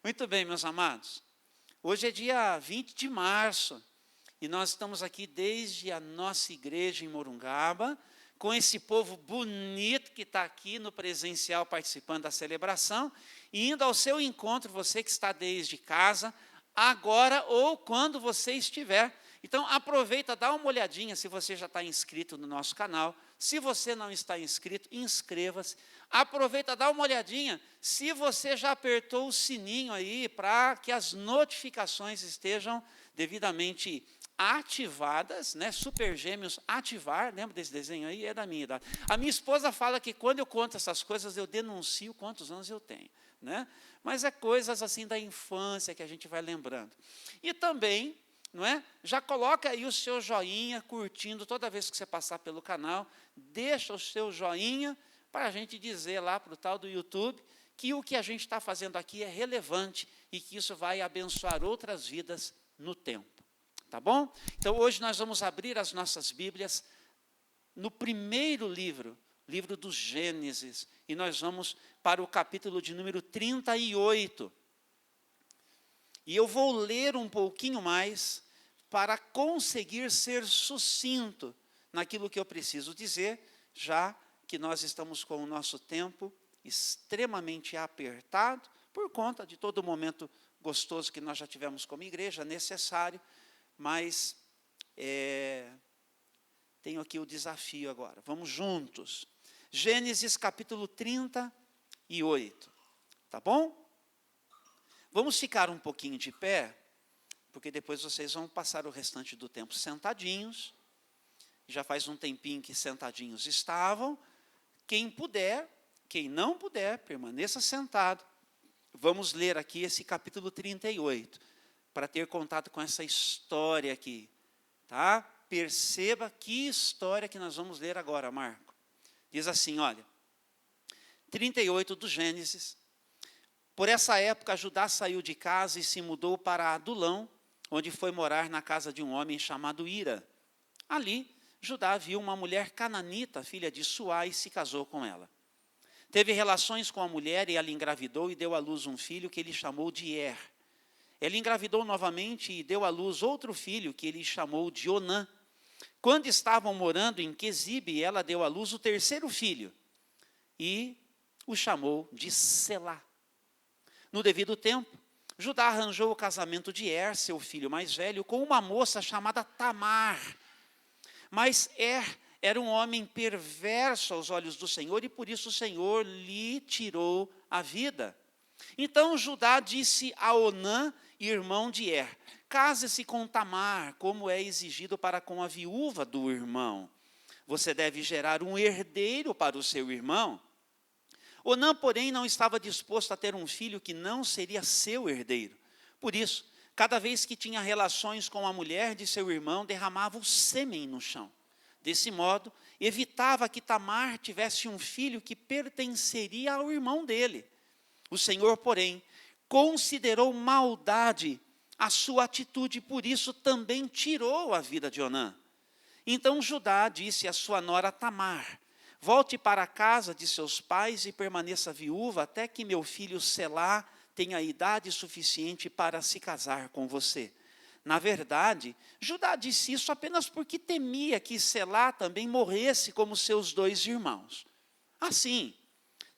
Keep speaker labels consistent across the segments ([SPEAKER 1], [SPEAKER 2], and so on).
[SPEAKER 1] Muito bem, meus amados. Hoje é dia 20 de março e nós estamos aqui desde a nossa igreja em Morungaba, com esse povo bonito que está aqui no presencial participando da celebração e indo ao seu encontro, você que está desde casa, agora ou quando você estiver. Então, aproveita, dá uma olhadinha se você já está inscrito no nosso canal. Se você não está inscrito, inscreva-se. Aproveita, dá uma olhadinha se você já apertou o sininho aí para que as notificações estejam devidamente ativadas, né? Super Gêmeos ativar, lembra desse desenho aí? É da minha idade. A minha esposa fala que quando eu conto essas coisas, eu denuncio quantos anos eu tenho, né? Mas é coisas assim da infância que a gente vai lembrando. E também, não é? Já coloca aí o seu joinha, curtindo toda vez que você passar pelo canal, deixa o seu joinha para a gente dizer lá para o tal do YouTube que o que a gente está fazendo aqui é relevante e que isso vai abençoar outras vidas no tempo. Tá bom? Então, hoje nós vamos abrir as nossas Bíblias no primeiro livro, livro do Gênesis, e nós vamos para o capítulo de número 38. E eu vou ler um pouquinho mais para conseguir ser sucinto naquilo que eu preciso dizer, já que nós estamos com o nosso tempo extremamente apertado, por conta de todo o momento gostoso que nós já tivemos como igreja, necessário, mas tenho aqui o desafio agora. Vamos juntos. Gênesis capítulo 38. Tá bom? Vamos ficar um pouquinho de pé, porque depois vocês vão passar o restante do tempo sentadinhos. Já faz um tempinho que sentadinhos estavam. Quem puder, quem não puder, permaneça sentado. Vamos ler aqui esse capítulo 38, para ter contato com essa história aqui. Tá? Perceba que história que nós vamos ler agora, Marco. Diz assim, olha, 38 do Gênesis. Por essa época, Judá saiu de casa e se mudou para Adulão, onde foi morar na casa de um homem chamado Ira. Ali, Judá viu uma mulher cananita, filha de Suá, e se casou com ela. Teve relações com a mulher e ela engravidou e deu à luz um filho que ele chamou de Er. Ele engravidou novamente e deu à luz outro filho que ele chamou de Onã. Quando estavam morando em Quezibe, ela deu à luz o terceiro filho e o chamou de Selá. No devido tempo, Judá arranjou o casamento de Er, seu filho mais velho, com uma moça chamada Tamar. Mas Er era um homem perverso aos olhos do Senhor e por isso o Senhor lhe tirou a vida. Então Judá disse a Onã, irmão de Er, case-se com Tamar, como é exigido para com a viúva do irmão. Você deve gerar um herdeiro para o seu irmão. Onã, porém, não estava disposto a ter um filho que não seria seu herdeiro. Por isso, cada vez que tinha relações com a mulher de seu irmão, derramava o sêmen no chão. Desse modo, evitava que Tamar tivesse um filho que pertenceria ao irmão dele. O Senhor, porém, considerou maldade a sua atitude, por isso também tirou a vida de Onã. Então Judá disse à sua nora Tamar, volte para a casa de seus pais e permaneça viúva até que meu filho Selá tenha idade suficiente para se casar com você. Na verdade, Judá disse isso apenas porque temia que Selá também morresse como seus dois irmãos. Assim,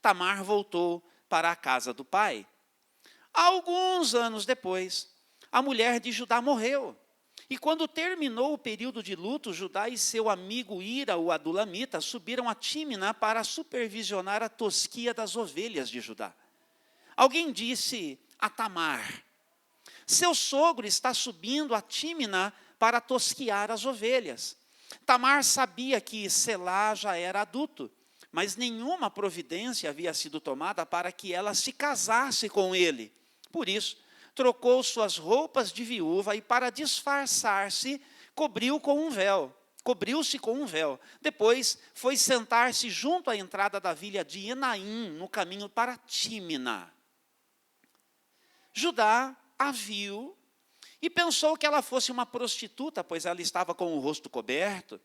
[SPEAKER 1] Tamar voltou para a casa do pai. Alguns anos depois, a mulher de Judá morreu. E quando terminou o período de luto, Judá e seu amigo Ira, o adulamita, subiram a Tímina para supervisionar a tosquia das ovelhas de Judá. Alguém disse a Tamar, seu sogro está subindo a Tímina para tosquiar as ovelhas. Tamar sabia que Selá já era adulto, mas nenhuma providência havia sido tomada para que ela se casasse com ele. Por isso, trocou suas roupas de viúva e, para disfarçar-se, cobriu-se com um véu. Depois, foi sentar-se junto à entrada da vila de Enaim, no caminho para Tímina. Judá a viu e pensou que ela fosse uma prostituta, pois ela estava com o rosto coberto.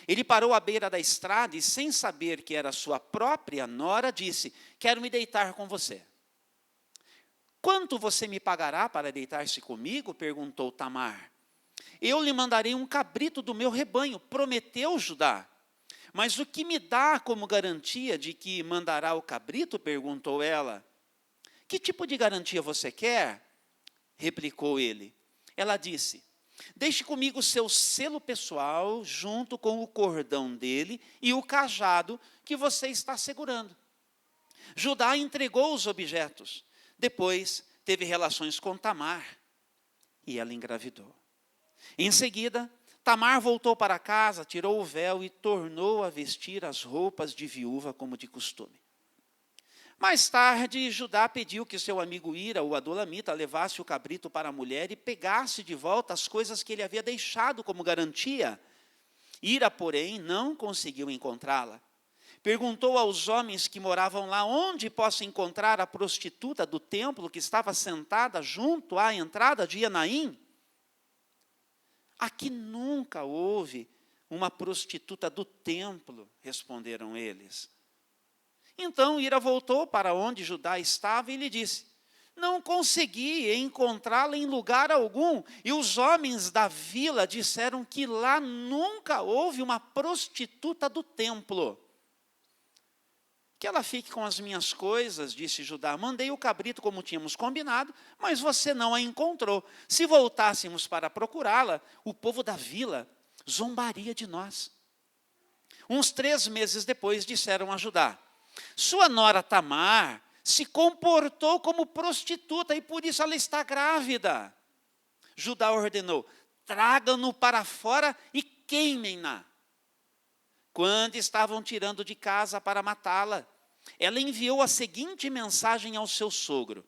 [SPEAKER 1] Ele parou à beira da estrada e, sem saber que era sua própria nora, disse, quero me deitar com você. Quanto você me pagará para deitar-se comigo? Perguntou Tamar. Eu lhe mandarei um cabrito do meu rebanho, prometeu Judá. Mas o que me dá como garantia de que mandará o cabrito? Perguntou ela. Que tipo de garantia você quer? Replicou ele. Ela disse, deixe comigo o seu selo pessoal, junto com o cordão dele e o cajado que você está segurando. Judá entregou os objetos. Depois teve relações com Tamar e ela engravidou. Em seguida, Tamar voltou para casa, tirou o véu e tornou a vestir as roupas de viúva como de costume. Mais tarde, Judá pediu que seu amigo Ira, o adulamita, levasse o cabrito para a mulher e pegasse de volta as coisas que ele havia deixado como garantia. Ira, porém, não conseguiu encontrá-la. Perguntou aos homens que moravam lá onde posso encontrar a prostituta do templo que estava sentada junto à entrada de Enaim. Aqui nunca houve uma prostituta do templo, responderam eles. Então Ira voltou para onde Judá estava e lhe disse, não consegui encontrá-la em lugar algum, e os homens da vila disseram que lá nunca houve uma prostituta do templo. Que ela fique com as minhas coisas, disse Judá. Mandei o cabrito como tínhamos combinado, mas você não a encontrou. Se voltássemos para procurá-la, o povo da vila zombaria de nós. Uns 3 meses depois, disseram a Judá, sua nora Tamar se comportou como prostituta e por isso ela está grávida. Judá ordenou, tragam-no para fora e queimem-na. Quando estavam tirando de casa para matá-la, ela enviou a seguinte mensagem ao seu sogro.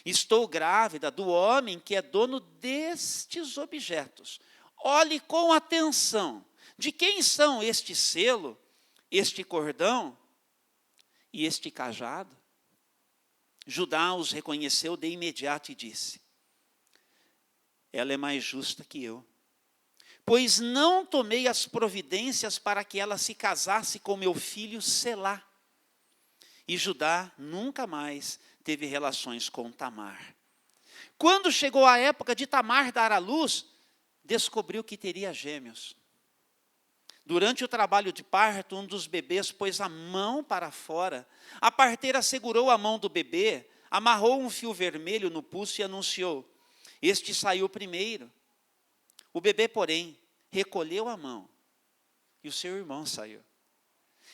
[SPEAKER 1] Estou grávida do homem que é dono destes objetos. Olhe com atenção. De quem são este selo, este cordão e este cajado? Judá os reconheceu de imediato e disse, ela é mais justa que eu, pois não tomei as providências para que ela se casasse com meu filho Selá. E Judá nunca mais teve relações com Tamar. Quando chegou a época de Tamar dar à luz, descobriu que teria gêmeos. Durante o trabalho de parto, um dos bebês pôs a mão para fora. A parteira segurou a mão do bebê, amarrou um fio vermelho no pulso e anunciou, este saiu primeiro. O bebê, porém, recolheu a mão e o seu irmão saiu.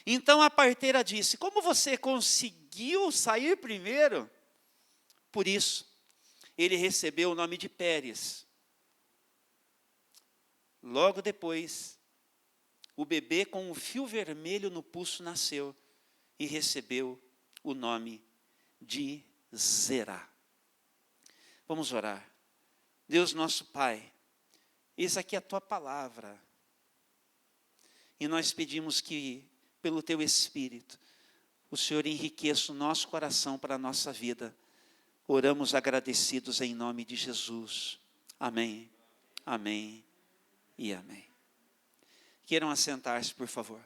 [SPEAKER 1] Então a parteira disse, como você conseguiu sair primeiro? Por isso, ele recebeu o nome de Pérez. Logo depois, o bebê com o fio vermelho no pulso nasceu e recebeu o nome de Zerá. Vamos orar. Deus nosso Pai, eis aqui a tua palavra. E nós pedimos que, pelo teu Espírito, o Senhor enriqueça o nosso coração para a nossa vida. Oramos agradecidos em nome de Jesus. Amém, amém e amém. Queiram assentar-se, por favor.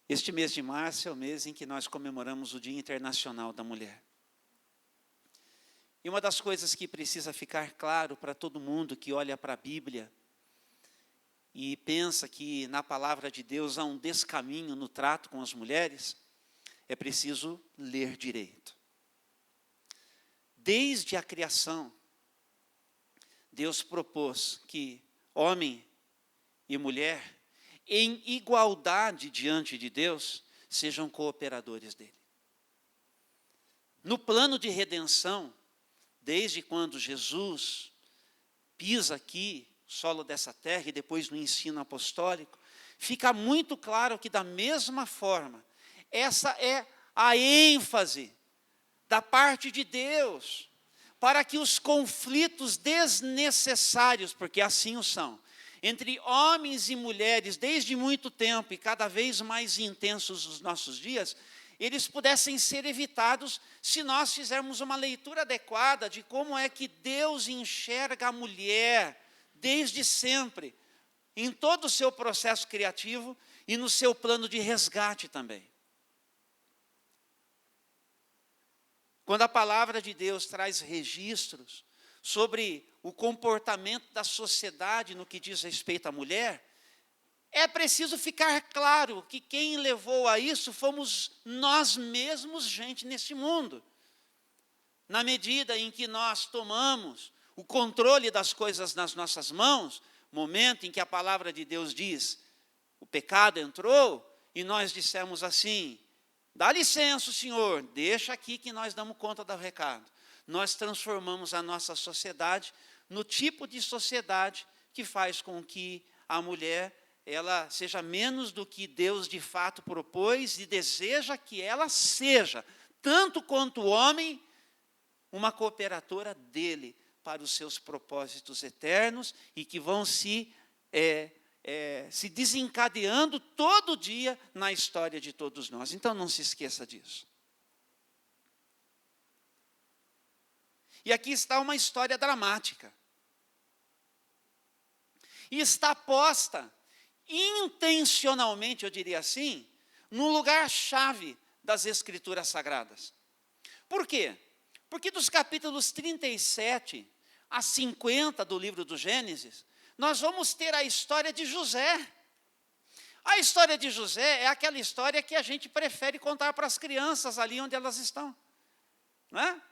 [SPEAKER 1] Este mês de março é o mês em que nós comemoramos o Dia Internacional da Mulher. E uma das coisas que precisa ficar claro para todo mundo que olha para a Bíblia e pensa que na palavra de Deus há um descaminho no trato com as mulheres, é preciso ler direito. Desde a criação, Deus propôs que homem e mulher, em igualdade diante de Deus, sejam cooperadores dele. No plano de redenção, desde quando Jesus pisa aqui, solo dessa terra, e depois no ensino apostólico, fica muito claro que da mesma forma, essa é a ênfase da parte de Deus, para que os conflitos desnecessários, porque assim o são, entre homens e mulheres, desde muito tempo e cada vez mais intensos nos nossos dias, eles pudessem ser evitados se nós fizermos uma leitura adequada de como é que Deus enxerga a mulher desde sempre, em todo o seu processo criativo e no seu plano de resgate também. Quando a palavra de Deus traz registros sobre o comportamento da sociedade no que diz respeito à mulher, é preciso ficar claro que quem levou a isso fomos nós mesmos, gente, neste mundo. Na medida em que nós tomamos o controle das coisas nas nossas mãos, momento em que a palavra de Deus diz, o pecado entrou, e nós dissemos assim, dá licença, Senhor, deixa aqui que nós damos conta do recado. Nós transformamos a nossa sociedade no tipo de sociedade que faz com que a mulher ela seja menos do que Deus de fato propôs e deseja que ela seja, tanto quanto o homem, uma cooperadora dele para os seus propósitos eternos e que vão se desencadeando todo dia na história de todos nós. Então não se esqueça disso. E aqui está uma história dramática. E está posta intencionalmente, eu diria assim, no lugar-chave das Escrituras Sagradas. Por quê? Porque dos capítulos 37 a 50 do livro do Gênesis, nós vamos ter a história de José. A história de José é aquela história que a gente prefere contar para as crianças ali onde elas estão. Não é?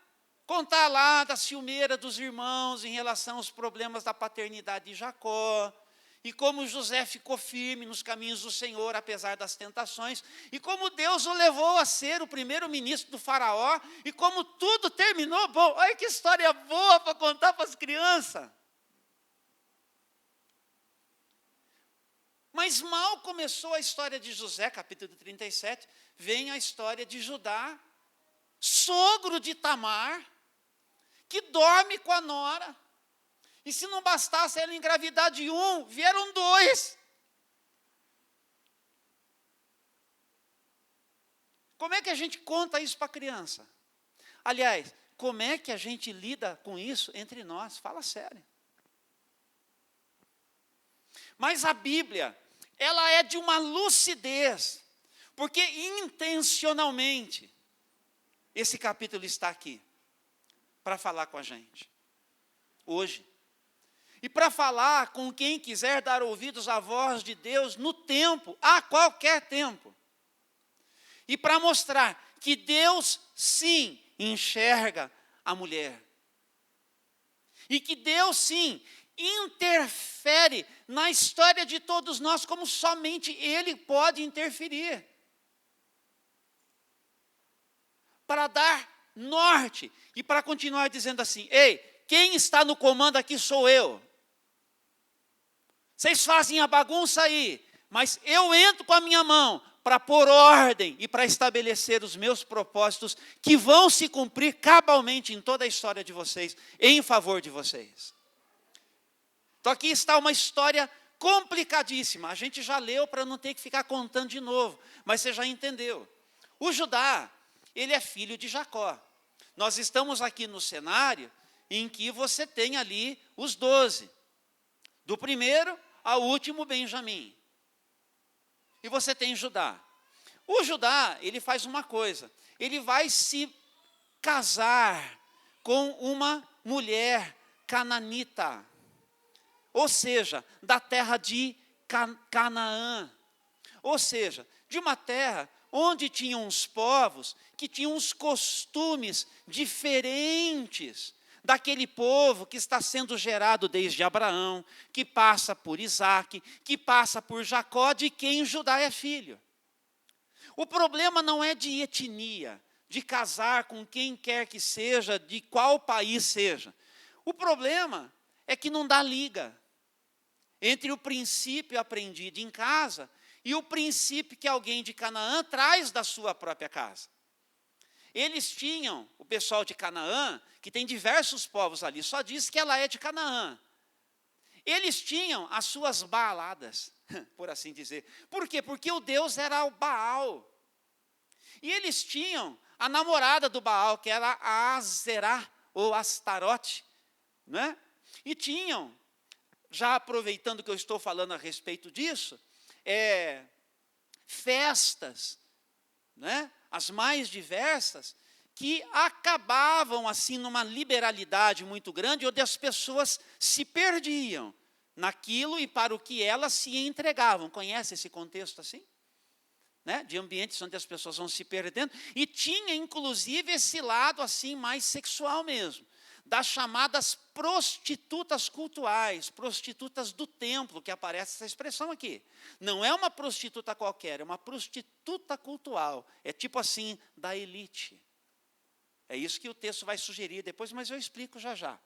[SPEAKER 1] Contar lá da ciumeira dos irmãos em relação aos problemas da paternidade de Jacó, e como José ficou firme nos caminhos do Senhor, apesar das tentações, e como Deus o levou a ser o primeiro-ministro do faraó, e como tudo terminou bom. Olha que história boa para contar para as crianças. Mas mal começou a história de José, capítulo 37, vem a história de Judá, sogro de Tamar, que dorme com a nora. E se não bastasse ela engravidar de um, vieram dois. Como é que a gente conta isso para a criança? Aliás, como é que a gente lida com isso entre nós? Fala sério. Mas a Bíblia, ela é de uma lucidez, porque intencionalmente esse capítulo está aqui para falar com a gente, hoje. E para falar com quem quiser dar ouvidos à voz de Deus no tempo, a qualquer tempo. E para mostrar que Deus, sim, enxerga a mulher. E que Deus, sim, interfere na história de todos nós, como somente Ele pode interferir. Para dar norte e para continuar dizendo assim, ei, quem está no comando aqui sou eu. Vocês fazem a bagunça aí, mas eu entro com a minha mão para pôr ordem e para estabelecer os meus propósitos que vão se cumprir cabalmente em toda a história de vocês, em favor de vocês. Então aqui está uma história complicadíssima. A gente já leu para não ter que ficar contando de novo, mas você já entendeu. O Judá, ele é filho de Jacó. Nós estamos aqui no cenário em que você tem ali os 12. Do primeiro ao último Benjamim. E você tem Judá. O Judá, ele faz uma coisa. Ele vai se casar com uma mulher cananita. Ou seja, da terra de Canaã. Ou seja, de uma terra onde tinham uns povos que tinham uns costumes diferentes daquele povo que está sendo gerado desde Abraão, que passa por Isaque, que passa por Jacó, de quem Judá é filho. O problema não é de etnia, de casar com quem quer que seja, de qual país seja. O problema é que não dá liga entre o princípio aprendido em casa e o princípio que alguém de Canaã traz da sua própria casa. Eles tinham, o pessoal de Canaã, que tem diversos povos ali, só diz que ela é de Canaã. Eles tinham as suas baaladas, por assim dizer. Por quê? Porque o Deus era o Baal. E eles tinham a namorada do Baal, que era a Azerá, ou Astarote, né? E tinham, já aproveitando que eu estou falando a respeito disso, festas, né? As mais diversas, que acabavam assim numa liberalidade muito grande, onde as pessoas se perdiam naquilo e para o que elas se entregavam. Conhece esse contexto assim? Né? De ambientes onde as pessoas vão se perdendo, e tinha inclusive esse lado assim mais sexual mesmo, das chamadas prostitutas cultuais, prostitutas do templo, que aparece essa expressão aqui. Não é uma prostituta qualquer, é uma prostituta cultual, é tipo assim, da elite. É isso que o texto vai sugerir depois, mas eu explico já já.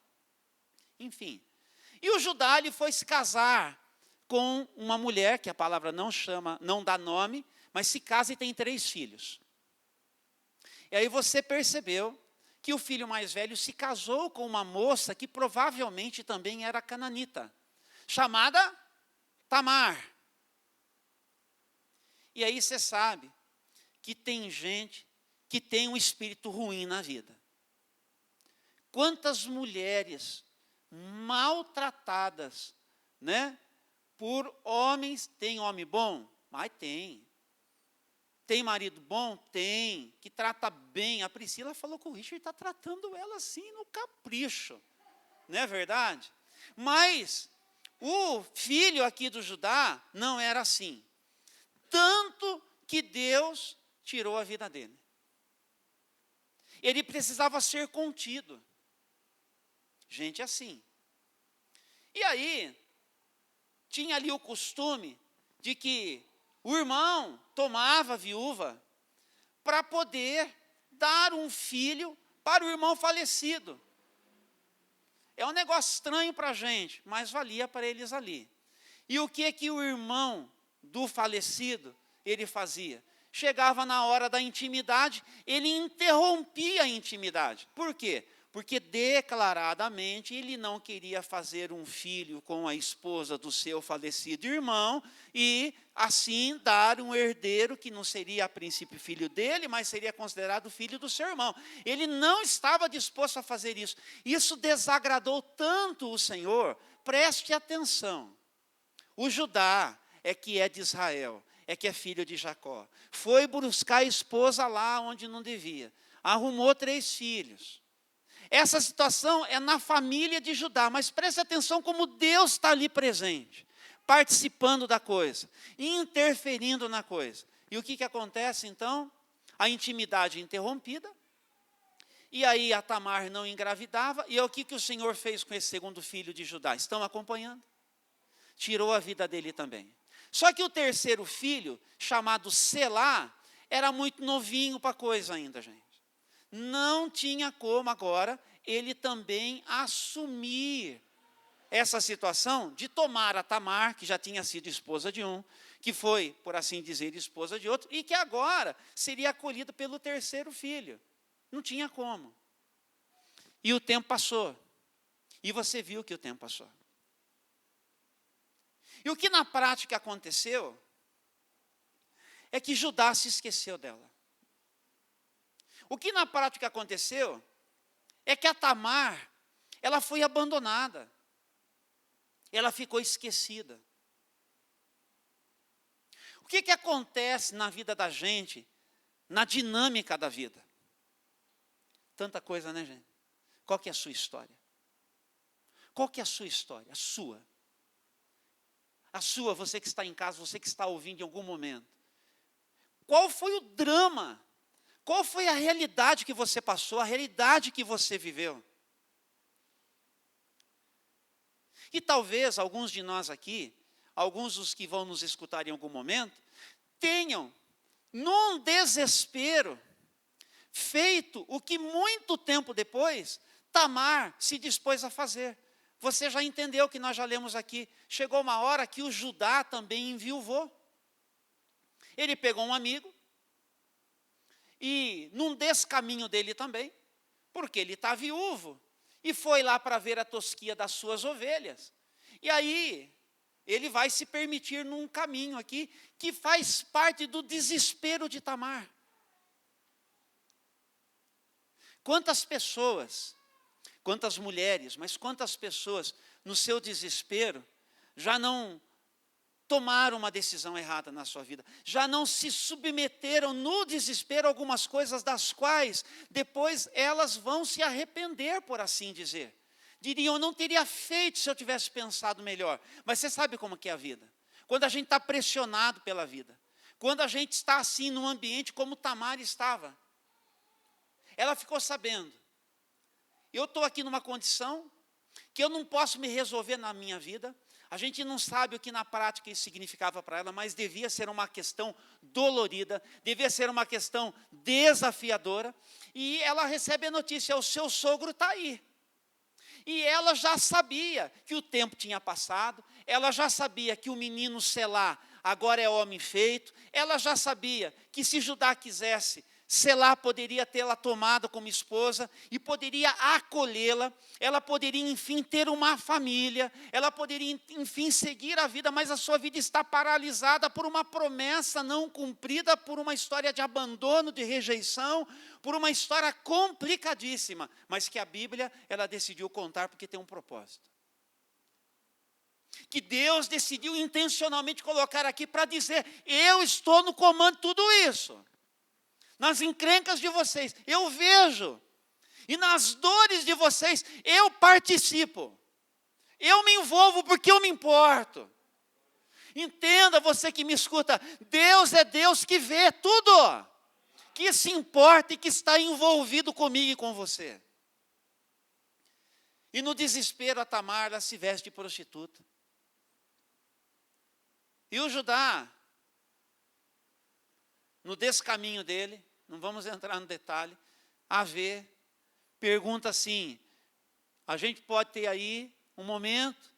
[SPEAKER 1] Enfim, e o Judá ele foi se casar com uma mulher, que a palavra não dá nome, mas se casa e tem 3 filhos. E aí você percebeu que o filho mais velho se casou com uma moça que provavelmente também era cananita, chamada Tamar. E aí você sabe que tem gente que tem um espírito ruim na vida. Quantas mulheres maltratadas, né, por homens, tem homem bom? Mas tem. Tem marido bom? Tem. Que trata bem. A Priscila falou que o Richard está tratando ela assim no capricho. Não é verdade? Mas o filho aqui do Judá não era assim. Tanto que Deus tirou a vida dele. Ele precisava ser contido. Gente assim. E aí, tinha ali o costume de que o irmão tomava a viúva para poder dar um filho para o irmão falecido. É um negócio estranho para a gente, mas valia para eles ali. E o que o irmão do falecido, ele fazia? Chegava na hora da intimidade, ele interrompia a intimidade. Por quê? Porque declaradamente ele não queria fazer um filho com a esposa do seu falecido irmão e assim dar um herdeiro que não seria a princípio filho dele, mas seria considerado filho do seu irmão. Ele não estava disposto a fazer isso. Isso desagradou tanto o Senhor. Preste atenção. O Judá é que é de Israel, é que é filho de Jacó. Foi buscar a esposa lá onde não devia. Arrumou 3 filhos. Essa situação é na família de Judá, mas preste atenção como Deus está ali presente, participando da coisa, interferindo na coisa. E o que acontece então? A intimidade interrompida, e aí a Tamar não engravidava, e o que o Senhor fez com esse segundo filho de Judá? Estão acompanhando? Tirou a vida dele também. Só que o terceiro filho, chamado Selá, era muito novinho para a coisa ainda, gente. Não tinha como agora ele também assumir essa situação de tomar a Tamar, que já tinha sido esposa de um, que foi, por assim dizer, esposa de outro, e que agora seria acolhida pelo terceiro filho. Não tinha como. E o tempo passou. E você viu que o tempo passou. E o que na prática aconteceu é que Judá se esqueceu dela. O que na prática aconteceu é que a Tamar, ela foi abandonada. Ela ficou esquecida. O que acontece na vida da gente, na dinâmica da vida? Tanta coisa, né, gente? Qual que é a sua história? Qual que é a sua história? A sua. A sua, você que está em casa, você que está ouvindo em algum momento. Qual foi o drama? Qual foi a realidade que você passou, a realidade que você viveu? E talvez alguns de nós aqui, alguns dos que vão nos escutar em algum momento, tenham, num desespero, feito o que muito tempo depois, Tamar se dispôs a fazer. Você já entendeu que nós já lemos aqui. Chegou uma hora que o Judá também enviuvou. Ele pegou um amigo, e num descaminho dele também, porque ele está viúvo, e foi lá para ver a tosquia das suas ovelhas. E aí, ele vai se permitir num caminho aqui, que faz parte do desespero de Tamar. Quantas pessoas, quantas mulheres, mas quantas pessoas, no seu desespero, já não tomaram uma decisão errada na sua vida, já não se submeteram no desespero a algumas coisas das quais depois elas vão se arrepender, por assim dizer. Diriam, eu não teria feito se eu tivesse pensado melhor. Mas você sabe como que é a vida? Quando a gente está pressionado pela vida, quando a gente está assim num ambiente como Tamar estava, ela ficou sabendo, eu estou aqui numa condição que eu não posso me resolver na minha vida. A gente não sabe o que na prática isso significava para ela, mas devia ser uma questão dolorida, devia ser uma questão desafiadora. E ela recebe a notícia, o seu sogro está aí. E ela já sabia que o tempo tinha passado, ela já sabia que o menino Selá agora é homem feito, ela já sabia que se Judá quisesse, Selá poderia tê-la tomado como esposa e poderia acolhê-la, ela poderia, enfim, ter uma família, ela poderia, enfim, seguir a vida, mas a sua vida está paralisada por uma promessa não cumprida, por uma história de abandono, de rejeição, por uma história complicadíssima, mas que a Bíblia, ela decidiu contar porque tem um propósito. Que Deus decidiu intencionalmente colocar aqui para dizer, eu estou no comando de tudo isso. Nas encrencas de vocês, eu vejo. E nas dores de vocês, eu participo. Eu me envolvo porque eu me importo. Entenda, você que me escuta, Deus é Deus que vê tudo. Que se importa e que está envolvido comigo e com você. E no desespero, a Tamar, ela se veste de prostituta. E o Judá, no descaminho dele, não vamos entrar no detalhe, a ver, pergunta assim, a gente pode ter aí um momento,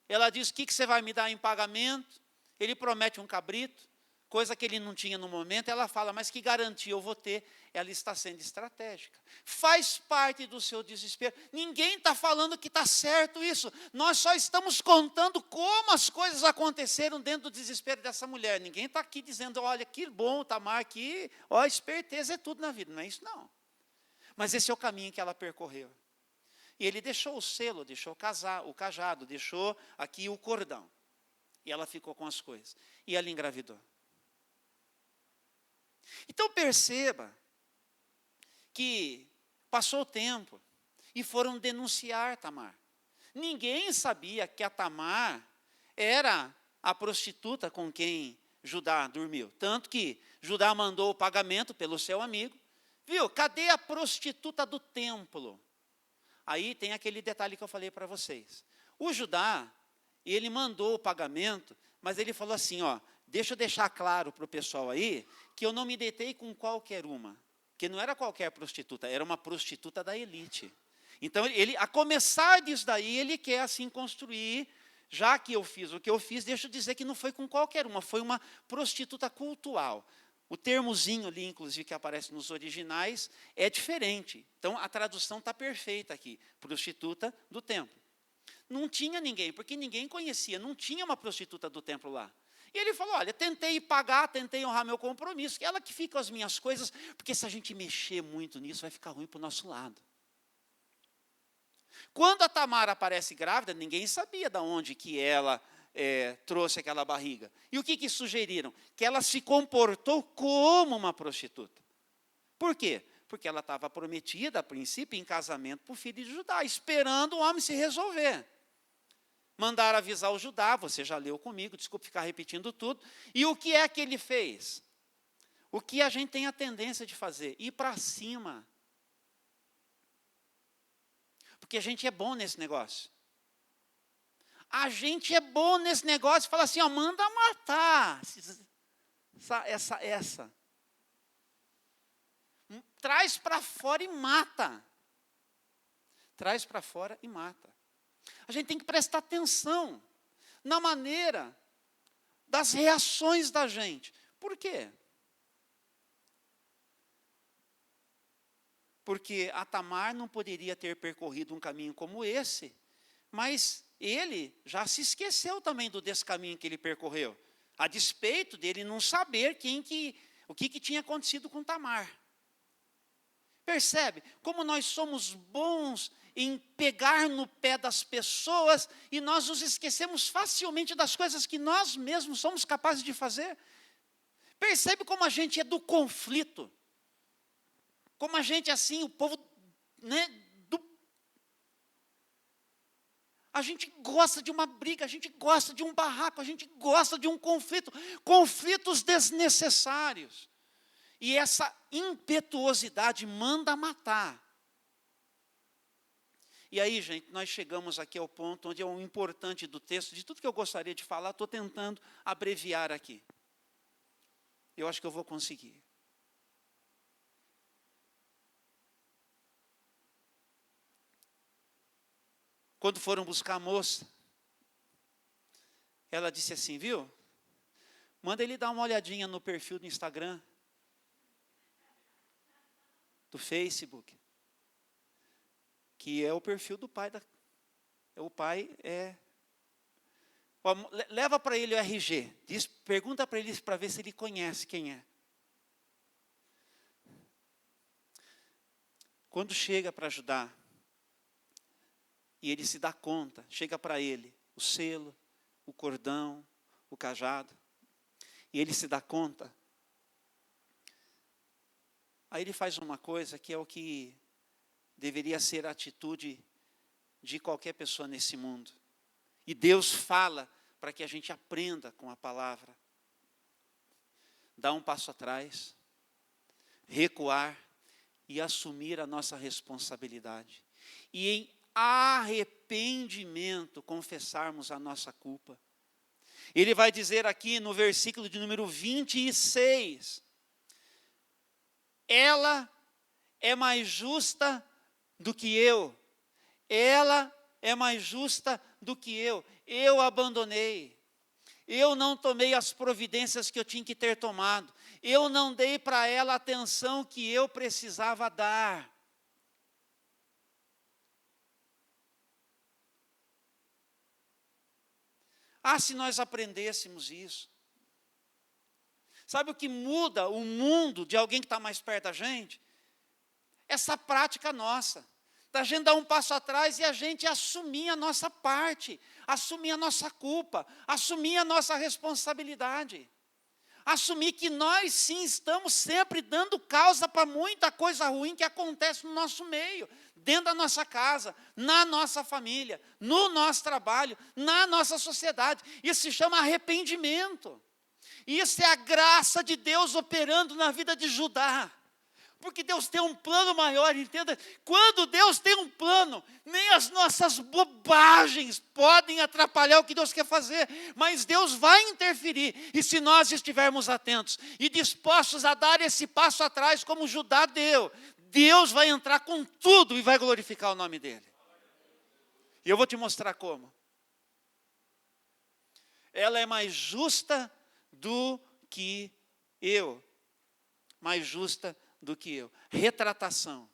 [SPEAKER 1] ela diz, o que você vai me dar em pagamento? Ele promete um cabrito, coisa que ele não tinha no momento, ela fala, mas que garantia eu vou ter? Ela está sendo estratégica. Faz parte do seu desespero. Ninguém está falando que está certo isso. Nós só estamos contando como as coisas aconteceram dentro do desespero dessa mulher. Ninguém está aqui dizendo, olha, que bom, Tamar, que esperteza é tudo na vida. Não é isso, não. Mas esse é o caminho que ela percorreu. E ele deixou o selo, deixou o cajado, deixou aqui o cordão. E ela ficou com as coisas. E ela engravidou. Então perceba que passou o tempo e foram denunciar Tamar. Ninguém sabia que a Tamar era a prostituta com quem Judá dormiu. Tanto que Judá mandou o pagamento pelo seu amigo. Viu? Cadê a prostituta do templo? Aí tem aquele detalhe que eu falei para vocês. O Judá, ele mandou o pagamento, mas ele falou assim, deixa eu deixar claro para o pessoal aí, que eu não me deitei com qualquer uma. Que não era qualquer prostituta, era uma prostituta da elite. Então, a começar disso daí, ele quer assim construir, já que eu fiz o que eu fiz, deixa eu dizer que não foi com qualquer uma, foi uma prostituta cultual. O termozinho ali, inclusive, que aparece nos originais, é diferente. Então, a tradução está perfeita aqui, prostituta do templo. Não tinha ninguém, porque ninguém conhecia, não tinha uma prostituta do templo lá. E ele falou, olha, tentei pagar, tentei honrar meu compromisso, ela que fica com as minhas coisas, porque se a gente mexer muito nisso, vai ficar ruim para o nosso lado. Quando a Tamar aparece grávida, ninguém sabia de onde que ela trouxe aquela barriga. E o que sugeriram? Que ela se comportou como uma prostituta. Por quê? Porque ela estava prometida, a princípio, em casamento para o filho de Judá, esperando o homem se resolver. Mandaram avisar o Judá, você já leu comigo, desculpe ficar repetindo tudo. E o que é que ele fez? O que a gente tem a tendência de fazer? Ir para cima. Porque a gente é bom nesse negócio. A gente é bom nesse negócio, fala assim, manda matar. Essa. Traz para fora e mata. Traz para fora e mata. A gente tem que prestar atenção na maneira das reações da gente. Por quê? Porque a Tamar não poderia ter percorrido um caminho como esse, mas ele já se esqueceu também do descaminho que ele percorreu, a despeito dele não saber o que tinha acontecido com Tamar. Percebe como nós somos bons em pegar no pé das pessoas e nós nos esquecemos facilmente das coisas que nós mesmos somos capazes de fazer? Percebe como a gente é do conflito? Como a gente, assim, o povo, né, a gente gosta de uma briga, a gente gosta de um barraco, a gente gosta de um conflito, conflitos desnecessários. E essa impetuosidade manda matar. E aí, gente, nós chegamos aqui ao ponto onde é o importante do texto, de tudo que eu gostaria de falar, estou tentando abreviar aqui. Eu acho que eu vou conseguir. Quando foram buscar a moça, ela disse assim, viu? Manda ele dar uma olhadinha no perfil do Instagram, do Facebook, que é o perfil do pai leva para ele o RG, pergunta para ele para ver se ele conhece quem é. Quando chega para ajudar, e ele se dá conta, chega para ele o selo, o cordão, o cajado, e ele se dá conta, aí ele faz uma coisa que é o que deveria ser a atitude de qualquer pessoa nesse mundo. E Deus fala para que a gente aprenda com a palavra. Dar um passo atrás, recuar e assumir a nossa responsabilidade. E em arrependimento confessarmos a nossa culpa. Ele vai dizer aqui no versículo de número 26, ela é mais justa do que eu, ela é mais justa do que eu abandonei, eu não tomei as providências que eu tinha que ter tomado, eu não dei para ela a atenção que eu precisava dar. Ah, se nós aprendêssemos isso. Sabe o que muda o mundo de alguém que está mais perto da gente? Essa prática nossa, da gente dar um passo atrás e a gente assumir a nossa parte, assumir a nossa culpa, assumir a nossa responsabilidade. Assumir que nós sim estamos sempre dando causa para muita coisa ruim que acontece no nosso meio, dentro da nossa casa, na nossa família, no nosso trabalho, na nossa sociedade. Isso se chama arrependimento. Isso é a graça de Deus operando na vida de Judá. Porque Deus tem um plano maior, entenda? Quando Deus tem um plano, nem as nossas bobagens podem atrapalhar o que Deus quer fazer, mas Deus vai interferir, e se nós estivermos atentos e dispostos a dar esse passo atrás, como Judá deu, Deus vai entrar com tudo e vai glorificar o nome dEle. E eu vou te mostrar como. Ela é mais justa do que eu, mais justa do que eu. Retratação.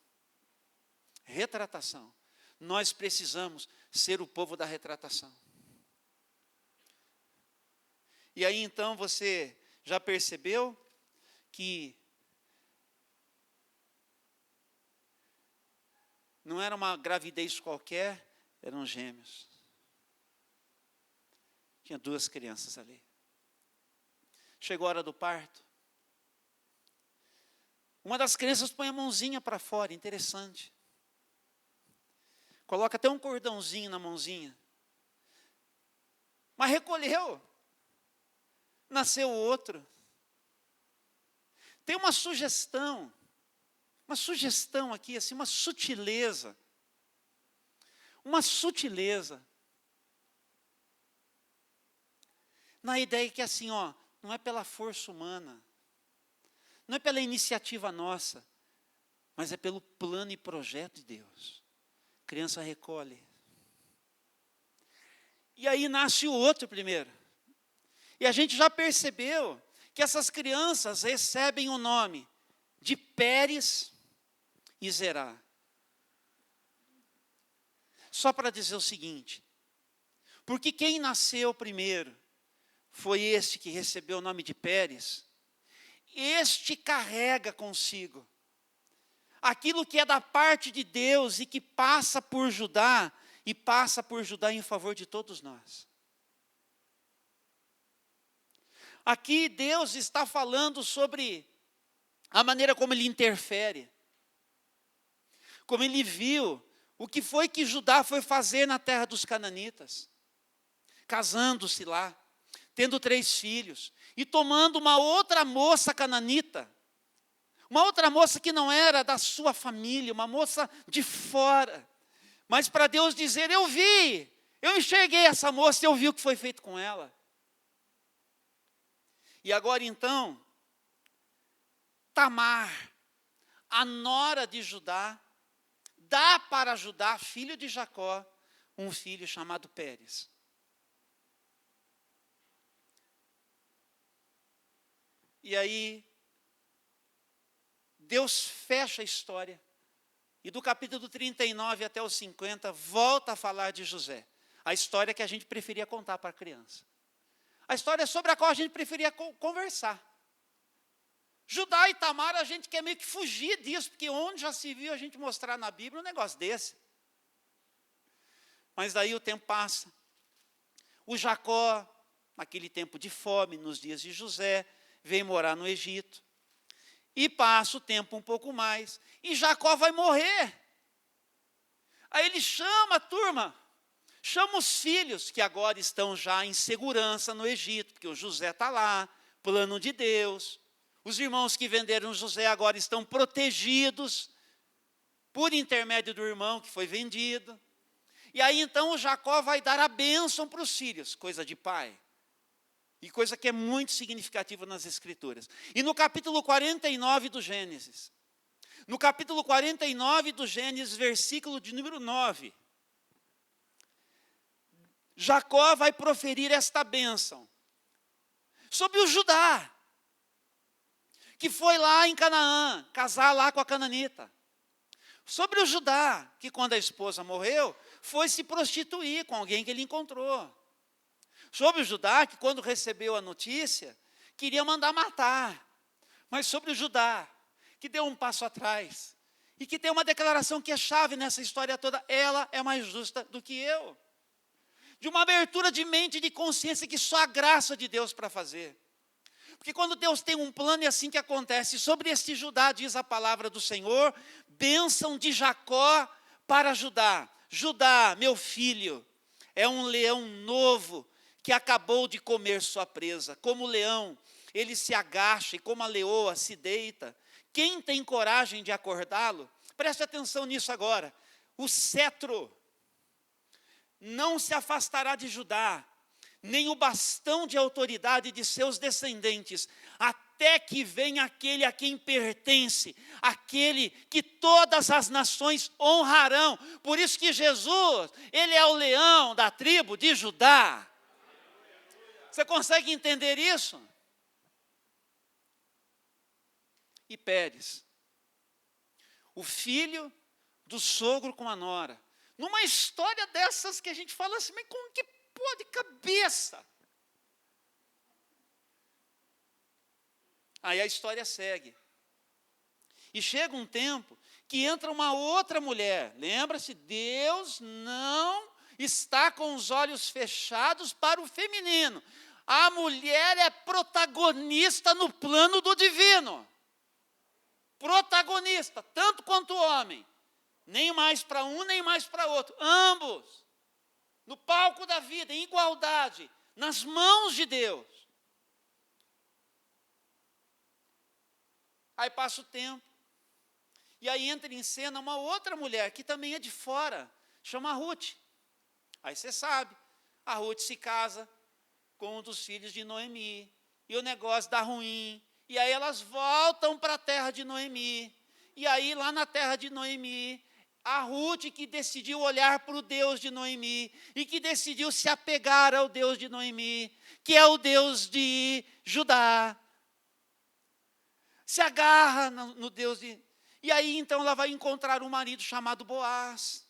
[SPEAKER 1] Retratação. Nós precisamos ser o povo da retratação. E aí então você já percebeu que não era uma gravidez qualquer, eram gêmeos. Tinha 2 crianças ali. Chegou a hora do parto. Uma das crianças põe a mãozinha para fora, interessante. Coloca até um cordãozinho na mãozinha. Mas recolheu. Nasceu outro. Tem uma sugestão aqui, assim, uma sutileza. Uma sutileza. Na ideia que assim, ó, não é pela força humana. Não é pela iniciativa nossa, mas é pelo plano e projeto de Deus. A criança recolhe. E aí nasce o outro primeiro. E a gente já percebeu que essas crianças recebem o nome de Pérez e Zerá. Só para dizer o seguinte, porque quem nasceu primeiro foi este que recebeu o nome de Pérez. Este carrega consigo aquilo que é da parte de Deus e que passa por Judá, e passa por Judá em favor de todos nós. Aqui Deus está falando sobre a maneira como Ele interfere, como Ele viu o que foi que Judá foi fazer na terra dos cananitas, casando-se lá, tendo 3 filhos, e tomando uma outra moça cananita, uma outra moça que não era da sua família, uma moça de fora, mas para Deus dizer, eu vi, eu enxerguei essa moça, eu vi o que foi feito com ela. E agora então, Tamar, a nora de Judá, dá para Judá, filho de Jacó, um filho chamado Pérez. E aí, Deus fecha a história. E do capítulo 39 até o 50, volta a falar de José. A história que a gente preferia contar para a criança. A história sobre a qual a gente preferia conversar. Judá e Tamar, a gente quer meio que fugir disso, porque onde já se viu a gente mostrar na Bíblia um negócio desse. Mas daí o tempo passa. O Jacó, naquele tempo de fome, nos dias de José, vem morar no Egito. E passa o tempo um pouco mais. E Jacó vai morrer. Aí ele chama a turma. Chama os filhos, que agora estão já em segurança no Egito, porque o José está lá, plano de Deus. Os irmãos que venderam José agora estão protegidos por intermédio do irmão que foi vendido. E aí então o Jacó vai dar a bênção para os filhos, coisa de pai. E coisa que é muito significativa nas Escrituras. E no capítulo 49 do Gênesis, versículo de número 9, Jacó vai proferir esta bênção sobre o Judá, que foi lá em Canaã, casar lá com a cananita. Sobre o Judá, que quando a esposa morreu, foi se prostituir com alguém que ele encontrou. Sobre o Judá, que quando recebeu a notícia, queria mandar matar. Mas sobre o Judá, que deu um passo atrás, e que tem uma declaração que é chave nessa história toda, ela é mais justa do que eu. De uma abertura de mente e de consciência que só a graça de Deus para fazer. Porque quando Deus tem um plano, é assim que acontece. Sobre este Judá, diz a palavra do Senhor, bênção de Jacó para Judá. Judá, meu filho, é um leão novo que acabou de comer sua presa. Como o leão, ele se agacha e como a leoa se deita. Quem tem coragem de acordá-lo? Preste atenção nisso agora. O cetro não se afastará de Judá, nem o bastão de autoridade de seus descendentes, até que venha aquele a quem pertence, aquele que todas as nações honrarão. Por isso que Jesus, ele é o leão da tribo de Judá. Você consegue entender isso? E Pérez, o filho do sogro com a nora. Numa história dessas que a gente fala assim, mas como que pode cabeça? Aí a história segue. E chega um tempo que entra uma outra mulher. Lembra-se, Deus não está com os olhos fechados para o feminino. A mulher é protagonista no plano do divino. Protagonista, tanto quanto o homem. Nem mais para um, nem mais para outro. Ambos, no palco da vida, em igualdade, nas mãos de Deus. Aí passa o tempo. E aí entra em cena uma outra mulher, que também é de fora, chama Ruth. Aí você sabe, a Ruth se casa com um dos filhos de Noemi. E o negócio dá ruim. E aí elas voltam para a terra de Noemi. E aí lá na terra de Noemi, a Ruth que decidiu olhar para o Deus de Noemi e que decidiu se apegar ao Deus de Noemi, que é o Deus de Judá. Se agarra no Deus de... E aí então ela vai encontrar um marido chamado Boaz.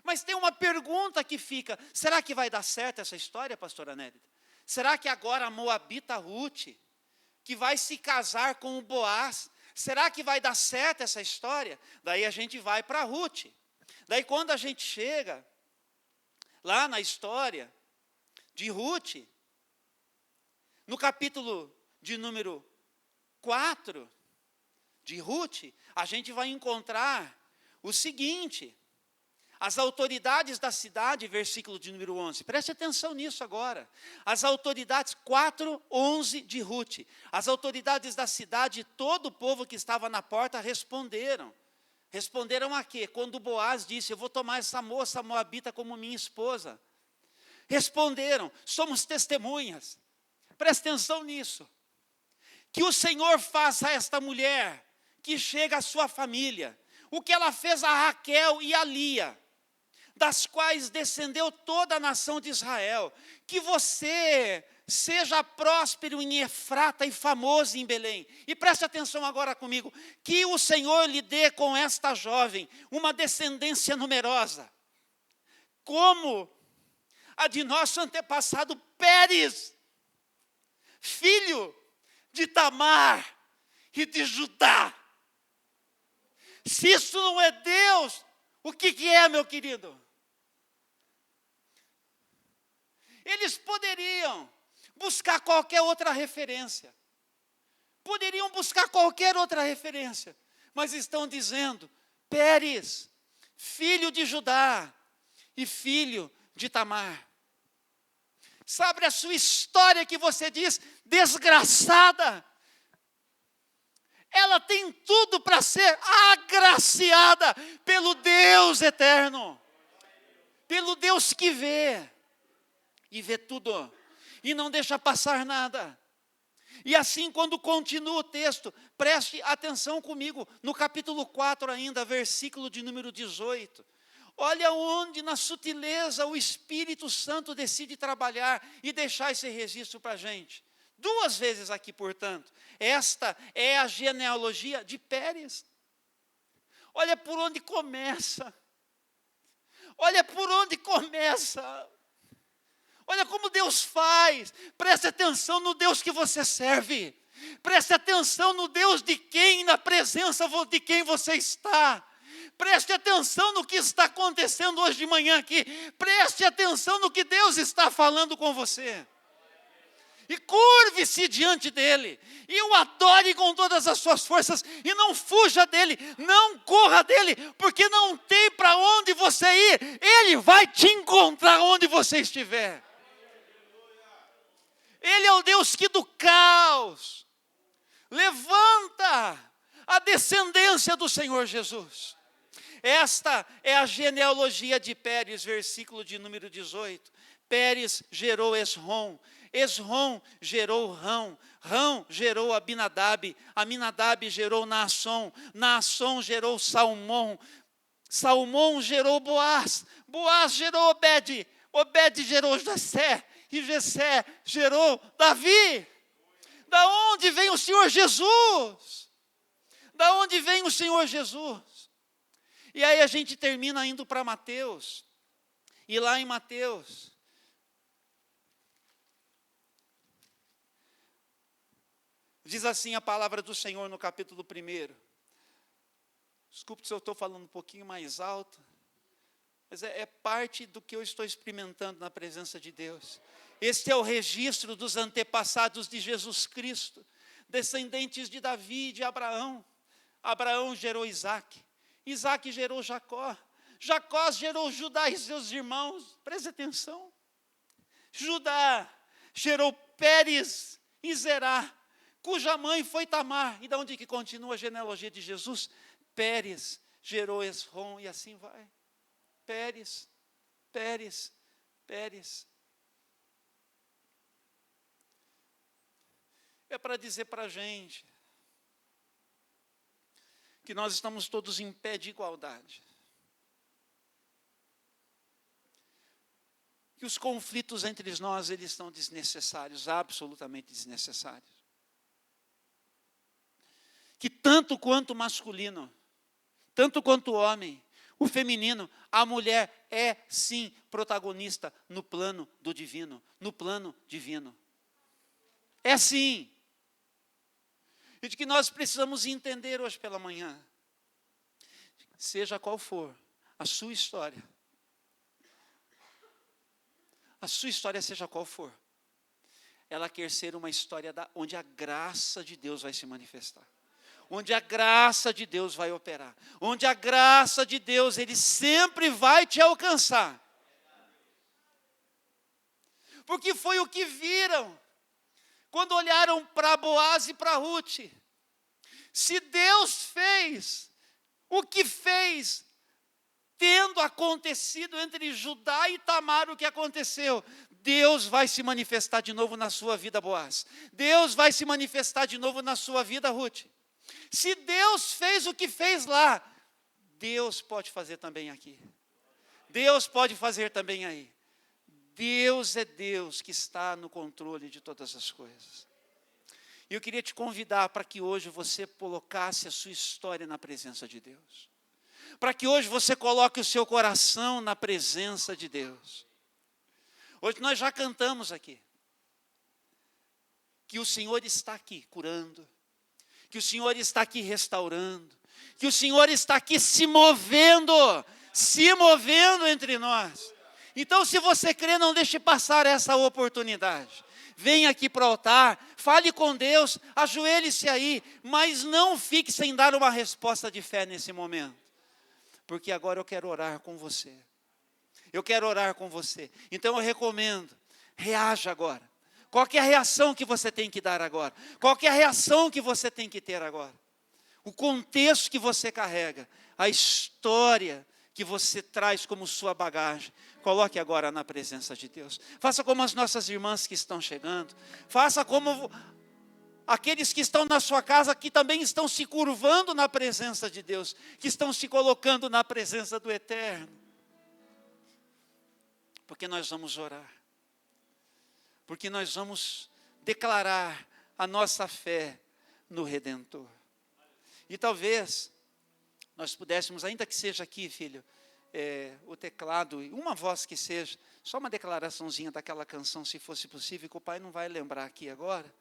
[SPEAKER 1] Mas tem uma pergunta que fica, será que vai dar certo essa história, pastora Nélida? Será que agora a moabita Ruth, que vai se casar com o Boaz, Será que vai dar certo essa história? Daí a gente vai para Ruth. Daí quando a gente chega lá na história de Ruth, no capítulo de número 4 de Ruth, a gente vai encontrar o seguinte: as autoridades da cidade, versículo de número 11, preste atenção nisso agora. As autoridades, 4:11 de Ruth, as autoridades da cidade, todo o povo que estava na porta responderam. Responderam a quê? Quando Boaz disse: eu vou tomar essa moça moabita como minha esposa. Responderam: somos testemunhas. Preste atenção nisso. Que o Senhor faça a esta mulher, que chega à sua família, o que ela fez a Raquel e a Lia, das quais descendeu toda a nação de Israel. Que você seja próspero em Efrata e famoso em Belém. E preste atenção agora comigo. Que o Senhor lhe dê com esta jovem uma descendência numerosa, como a de nosso antepassado Pérez, filho de Tamar e de Judá. Se isso não é Deus, o que é, meu querido? Eles poderiam buscar qualquer outra referência. Poderiam buscar qualquer outra referência. Mas estão dizendo: Pérez, filho de Judá e filho de Tamar. Sabe a sua história que você diz, desgraçada? Ela tem tudo para ser agraciada pelo Deus eterno. Pelo Deus que vê. E vê tudo. E não deixa passar nada. E assim, quando continua o texto, preste atenção comigo, no capítulo 4 ainda, versículo de número 18. Olha onde, na sutileza, o Espírito Santo decide trabalhar e deixar esse registro para a gente. 2 vezes aqui, portanto. Esta é a genealogia de Pérez. Olha por onde começa. Olha por onde começa. Olha como Deus faz. Preste atenção no Deus que você serve. Preste atenção no Deus de quem, na presença de quem você está. Preste atenção no que está acontecendo hoje de manhã aqui. Preste atenção no que Deus está falando com você. E curve-se diante dele. E o adore com todas as suas forças. E não fuja dele. Não corra dele. Porque não tem para onde você ir. Ele vai te encontrar onde você estiver. Ele é o Deus que do caos levanta a descendência do Senhor Jesus. Esta é a genealogia de Pérez, versículo de número 18. Pérez gerou Esrom, Esrom gerou Rão, Rão gerou Aminadab, Aminadab gerou Naasson, Naasson gerou Salmão, Salmão gerou Boaz, Boaz gerou Obed, Obed gerou Jessé, e Jessé gerou Davi. Da onde vem o Senhor Jesus? Da onde vem o Senhor Jesus? E aí a gente termina indo para Mateus. E lá em Mateus, diz assim a palavra do Senhor no capítulo 1. Desculpe se eu estou falando um pouquinho mais alto, mas é parte do que eu estou experimentando na presença de Deus. Este é o registro dos antepassados de Jesus Cristo, descendentes de Davi e de Abraão. Abraão gerou Isaque, Isaque gerou Jacó, Jacó gerou Judá e seus irmãos. Preste atenção. Judá gerou Pérez e Zerá, cuja mãe foi Tamar. E de onde que continua a genealogia de Jesus? Pérez gerou Esrom, e assim vai. Pérez, Pérez, Pérez. É para dizer para a gente que nós estamos todos em pé de igualdade. Que os conflitos entre nós, eles são desnecessários, absolutamente desnecessários. Que tanto quanto o masculino, tanto quanto o homem, o feminino, a mulher é sim protagonista no plano do divino, no plano divino. É sim. e de que nós precisamos entender hoje pela manhã, seja qual for a sua história seja qual for, ela quer ser uma história onde a graça de Deus vai se manifestar, onde a graça de Deus vai operar, onde a graça de Deus, Ele sempre vai te alcançar. Porque foi o que viram, quando olharam para Boaz e para Ruth. Se Deus fez o que fez, tendo acontecido entre Judá e Tamar o que aconteceu, Deus vai se manifestar de novo na sua vida, Boaz. Deus vai se manifestar de novo na sua vida, Ruth. Se Deus fez o que fez lá, Deus pode fazer também aqui. Deus pode fazer também aí. Deus é Deus que está no controle de todas as coisas. E eu queria te convidar para que hoje você colocasse a sua história na presença de Deus. Para que hoje você coloque o seu coração na presença de Deus. Hoje nós já cantamos aqui, que o Senhor está aqui curando, que o Senhor está aqui restaurando, que o Senhor está aqui se movendo entre nós. Então, se você crê, não deixe passar essa oportunidade. Venha aqui para o altar, fale com Deus, ajoelhe-se aí, mas não fique sem dar uma resposta de fé nesse momento. Porque agora eu quero orar com você. Eu quero orar com você. Então eu recomendo, reaja agora. Qual que é a reação que você tem que dar agora? Qual que é a reação que você tem que ter agora? O contexto que você carrega, a história que você traz como sua bagagem, coloque agora na presença de Deus. Faça como as nossas irmãs que estão chegando. Faça como aqueles que estão na sua casa, que também estão se curvando na presença de Deus, que estão se colocando na presença do Eterno. Porque nós vamos orar. Porque nós vamos declarar a nossa fé no Redentor. E talvez nós pudéssemos, ainda que seja aqui, filho, o teclado, uma voz que seja, só uma declaraçãozinha daquela canção, se fosse possível, que o pai não vai lembrar aqui agora,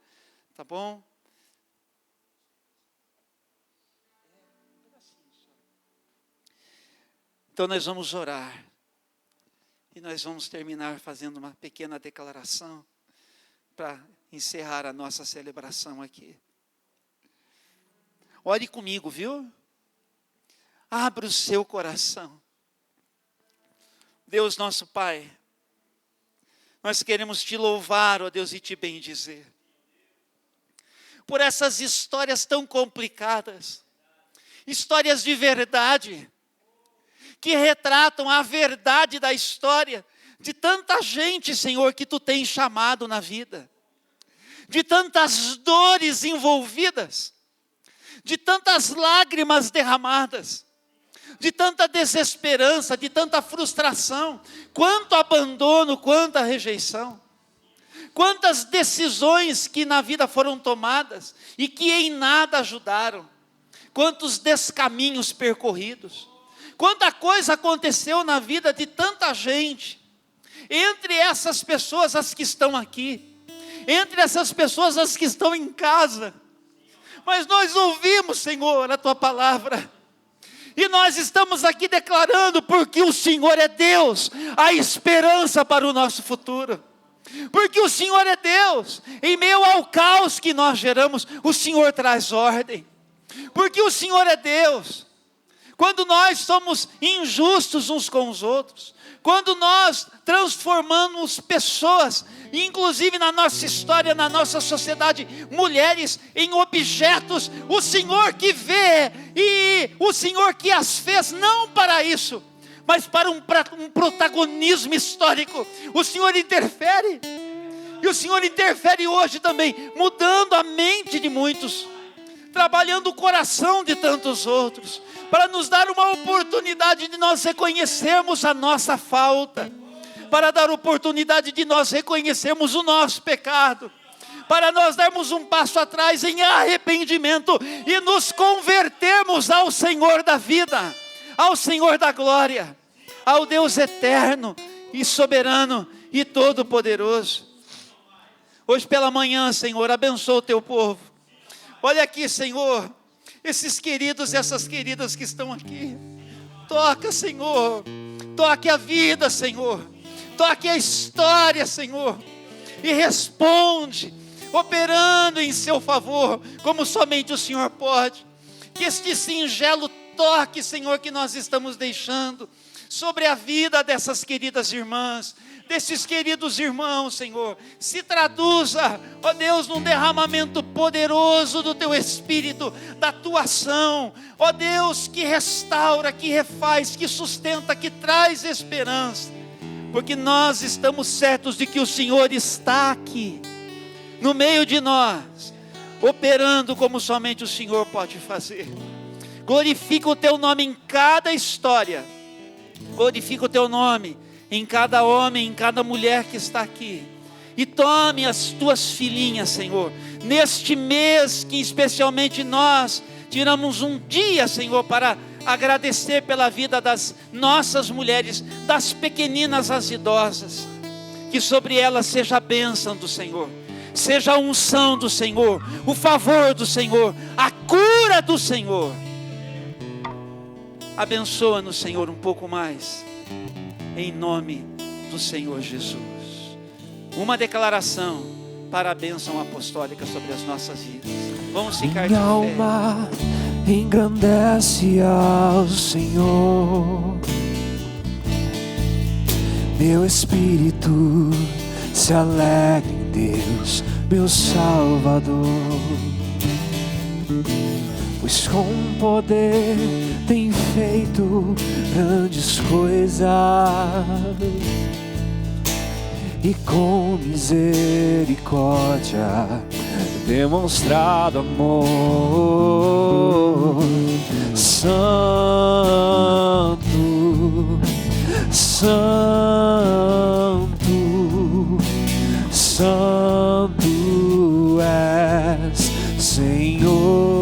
[SPEAKER 1] tá bom? Então nós vamos orar, e nós vamos terminar fazendo uma pequena declaração, para encerrar a nossa celebração aqui. Ore comigo, viu? Abra o seu coração. Deus nosso Pai, nós queremos te louvar, ó Deus, e te bendizer. Por essas histórias tão complicadas, histórias de verdade, que retratam a verdade da história de tanta gente, Senhor, que Tu tens chamado na vida, de tantas dores envolvidas, de tantas lágrimas derramadas, de tanta desesperança, de tanta frustração, quanto abandono, quanta rejeição, quantas decisões que na vida foram tomadas e que em nada ajudaram, quantos descaminhos percorridos, quanta coisa aconteceu na vida de tanta gente, entre essas pessoas as que estão aqui, entre essas pessoas as que estão em casa, mas nós ouvimos, Senhor, a Tua palavra, e nós estamos aqui declarando, porque o Senhor é Deus, a esperança para o nosso futuro. Porque o Senhor é Deus, em meio ao caos que nós geramos, o Senhor traz ordem. Porque o Senhor é Deus, quando nós somos injustos uns com os outros, quando nós transformamos pessoas, inclusive na nossa história, na nossa sociedade, mulheres em objetos, o Senhor que vê e o Senhor que as fez, não para isso, mas para um protagonismo histórico, o Senhor interfere, e o Senhor interfere hoje também, mudando a mente de muitos, trabalhando o coração de tantos outros, para nos dar uma oportunidade de nós reconhecermos a nossa falta, para dar oportunidade de nós reconhecermos o nosso pecado, para nós darmos um passo atrás em arrependimento e nos convertermos ao Senhor da vida, ao Senhor da glória, ao Deus eterno e soberano e todo-poderoso. Hoje pela manhã, Senhor, abençoa o Teu povo. Olha aqui, Senhor, esses queridos e essas queridas que estão aqui. Toca, Senhor. Toque a vida, Senhor. Toque a história, Senhor. E responde, operando em seu favor, como somente o Senhor pode. Que este singelo toque, Senhor, que nós estamos deixando sobre a vida dessas queridas irmãs, desses queridos irmãos, Senhor, se traduza, ó Deus, num derramamento poderoso do Teu Espírito, da Tua ação, ó Deus, que restaura, que refaz, que sustenta, que traz esperança, porque nós estamos certos de que o Senhor está aqui, no meio de nós, operando como somente o Senhor pode fazer. Glorifica o Teu nome em cada história, glorifica o Teu nome em cada homem, em cada mulher que está aqui. E tome as Tuas filhinhas, Senhor, neste mês que especialmente nós tiramos um dia, Senhor, para agradecer pela vida das nossas mulheres, das pequeninas às idosas. Que sobre elas seja a bênção do Senhor, seja a unção do Senhor, o favor do Senhor, a cura do Senhor. Abençoa-nos, Senhor, um pouco mais, em nome do Senhor Jesus. Uma declaração para a bênção apostólica sobre as nossas vidas. Vamos ficar de
[SPEAKER 2] Minha
[SPEAKER 1] pé.
[SPEAKER 2] alma engrandece ao Senhor, meu espírito se alegra em Deus, meu Salvador, pois com poder tem feito grandes coisas e com misericórdia demonstrado amor. Santo, Santo, Santo és, Senhor.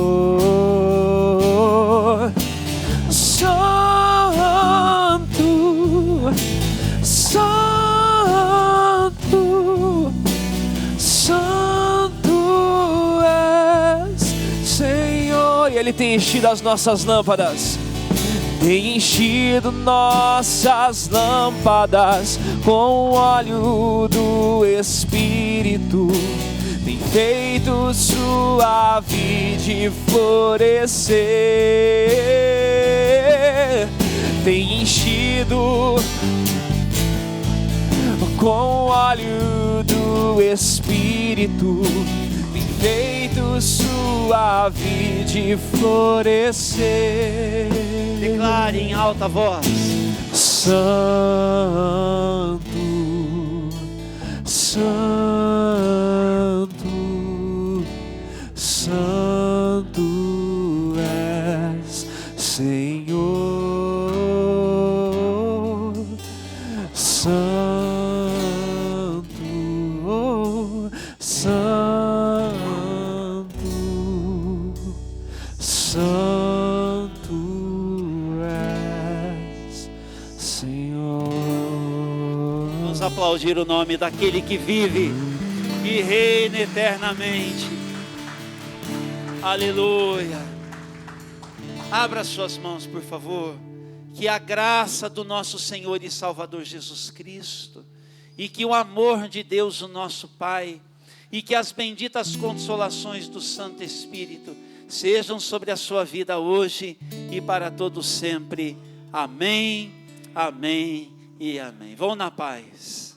[SPEAKER 2] Santo, Santo, Santo és, Senhor. E Ele tem enchido as nossas lâmpadas, tem enchido nossas lâmpadas com o óleo do Espírito, tem feito sua vide florescer, tem enchido com o óleo do Espírito, tem feito sua vide florescer.
[SPEAKER 1] Declare em alta voz:
[SPEAKER 2] Santo, Santo, Santo és, Senhor. Santo, Santo, Santo és, Senhor.
[SPEAKER 1] Vamos aplaudir o nome daquele que vive e reina eternamente. Aleluia. Abra suas mãos, por favor. Que a graça do nosso Senhor e Salvador Jesus Cristo, e que o amor de Deus, o nosso Pai, e que as benditas consolações do Santo Espírito sejam sobre a sua vida hoje e para todos sempre. Amém, amém e amém. Vão na paz.